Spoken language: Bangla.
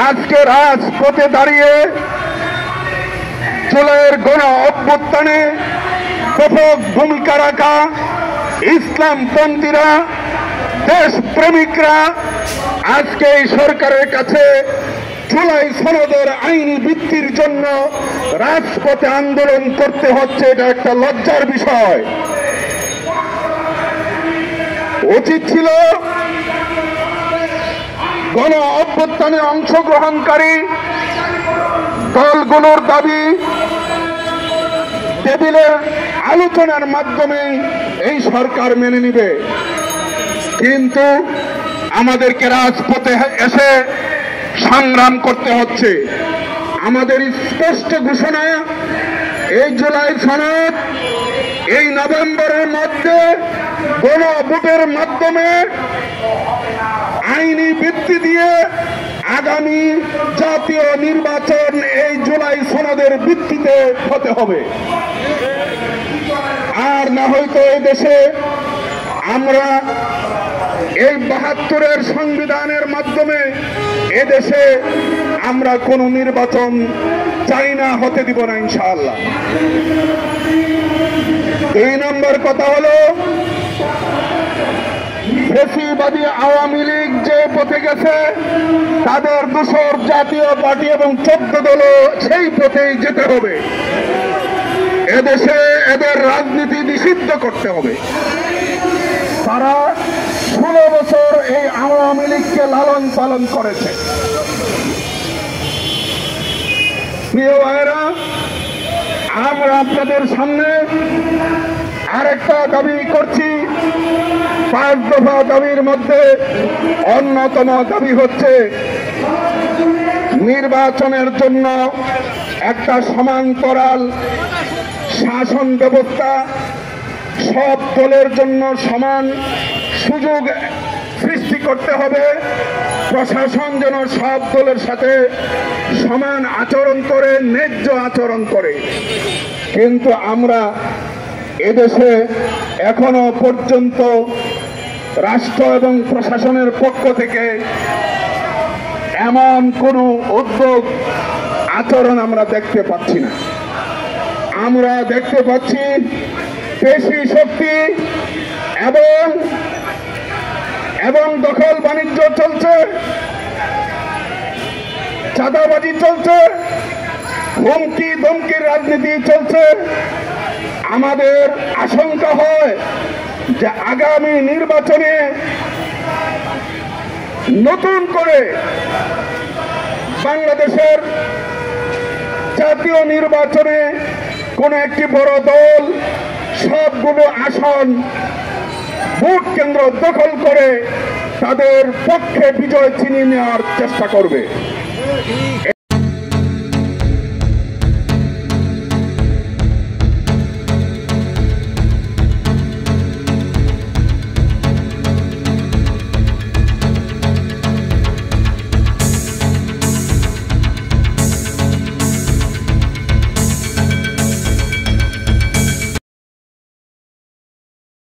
আজকে রাজপথে দাঁড়িয়ে জুলাইয়ের গণ অভ্যুত্থানে ব্যাপক ভূমিকা রাখা ইসলামপন্থীরা, দেশপ্রেমিকরা আজকে এই সরকারের কাছে জুলাই সনদের আইনি ভিত্তির জন্য রাজপথে আন্দোলন করতে হচ্ছে। এটা একটা লজ্জার বিষয়। উচিত ছিল গণ অভ্যুত্থানে অংশগ্রহণকারী দলগুলোর দাবি টেবিলের আলোচনার মাধ্যমে এই সরকার মেনে নিবে, কিন্তু আমাদেরকে রাজপথে এসে সংগ্রাম করতে হচ্ছে। আমাদের স্পষ্ট ঘোষণা, এই জুলাই সনদ এই নভেম্বরের মধ্যে গণভোটের মাধ্যমে আইনি ভিত্তি দিয়ে আগামী জাতীয় নির্বাচন এই জুলাই সনদের ভিত্তিতে হতে হবে। আর না হয়তো এই দেশে আমরা এই ৭২-এর সংবিধানের মাধ্যমে এদেশে আমরা কোন নির্বাচন চাই না, হতে দিব না ইনশাআল্লাহ। ২ নম্বর কথা হলো, ফ্যাসিবাদী আওয়ামী লীগ যে পথে গেছে, তাদের দোসর জাতীয় পার্টি এবং ১৪ দলও সেই পথেই যেতে হবে। এদেশে এদের রাজনীতি নিষিদ্ধ করতে হবে। তারা ১৬ বছর এই আওয়ামী লীগকে লালন পালন করেছে। প্রিয় ভাইয়েরা, আমরা আপনাদের সামনে আরেকটা দাবি করছি। ৫ দফা দাবির মধ্যে অন্যতম দাবি হচ্ছে নির্বাচনের জন্য একটা সমান্তরাল শাসন ব্যবস্থা, সব দলের জন্য সমান সুযোগ সৃষ্টি করতে হবে। প্রশাসন যেন সব দলের সাথে সমান আচরণ করে, ন্যায্য আচরণ করে। কিন্তু আমরা এদেশে এখনো পর্যন্ত রাষ্ট্র এবং প্রশাসনের পক্ষ থেকে এমন কোনো উদ্যোগ আচরণ আমরা দেখতে পাচ্ছি না। আমরা দেখতে পাচ্ছি পেশি শক্তি এবং দখল বাণিজ্য চলছে, চাঁদাবাজি চলছে, হুমকি ধমকির রাজনীতি চলছে। আমাদের আশঙ্কা হয় যে আগামী নির্বাচনে নতুন করে বাংলাদেশের জাতীয় নির্বাচনে কোন একটি বড় দল সবগুলো আসন ভোট কেন্দ্র দখল করে তাদের পক্ষে বিজয় ছিনিয়ে নেওয়ার চেষ্টা করবে।